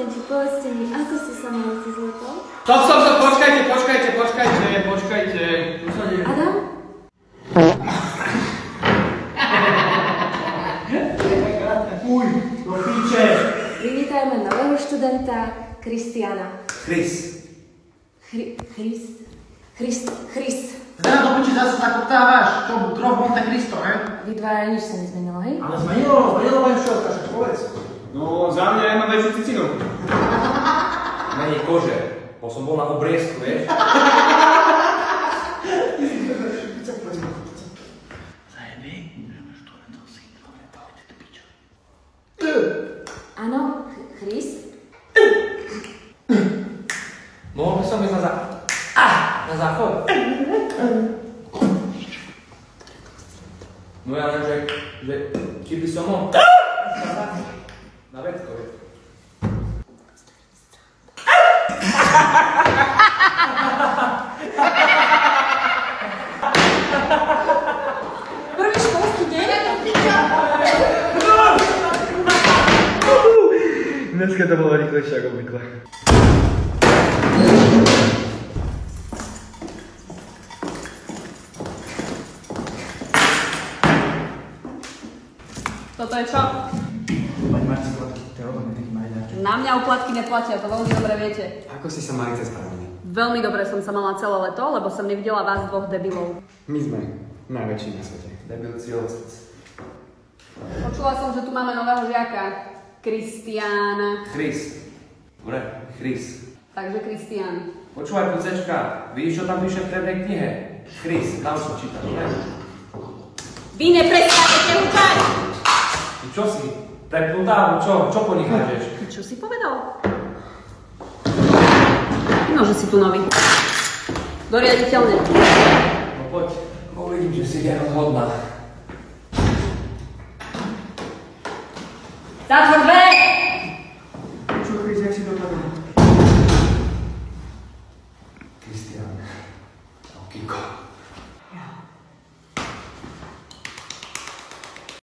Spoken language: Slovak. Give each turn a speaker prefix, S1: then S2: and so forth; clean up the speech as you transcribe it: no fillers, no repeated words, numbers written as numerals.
S1: študenti, povedzte mi, ako ste sa mali cez leto?
S2: Stop, počkajte.
S1: Adam?
S3: Uj, do píče.
S1: Privítajme nového študenta, Kristiana.
S3: Chris.
S1: Chris.
S3: Zdaj do piči zase zakoptávaš, to troch Monte Cristo, he?
S1: Vy dvaja nič sa nezmenilo, hej?
S3: Ale zmenilo len čo, takže povedz.
S2: No, za mňa ja mám väčšiu cicinu.
S4: Menej kože, bo som bol na obriezku, vieš?
S1: Áno, Chris?
S4: Mohol by som ísť na záchod? No ja len, že či by som mohol na vecko, vieš?
S1: Prvý školský deň?
S2: Dneska to bolo rýchlejšie ako obvykle.
S5: Toto je čo?
S3: Pani Marci, platky, to je rozhodne taký majdáč.
S5: Na mňa úplatky neplatia, to veľmi dobre viete.
S6: Ako si sa mali cez prázdniny?
S5: Veľmi dobre som sa mala celé leto, lebo som nevidela vás dvoch debilov.
S6: My sme najväčší na svete.
S4: Debilci otec.
S5: Počula som, že tu máme nového žiaka. Kristiána.
S4: Chris. Dobre, Chris.
S5: Takže Kristián.
S4: Počúvaj, kucečka, vidíš, čo tam píše v tej knihe? Chris, tam sa číta, dobre?
S5: Vy neprestanete húčať!
S4: Ty čo si? Prepnutá, alebo čo? Čo po nich hážeš?
S5: Ty čo si povedal? No, že si tu nový. Doriaditeľne.
S4: No poď, uvidím, že si je rozhodná.
S5: Zatvor dvere!
S3: Čo, Chris, jak si dopadol?
S4: Kristián. Kiko.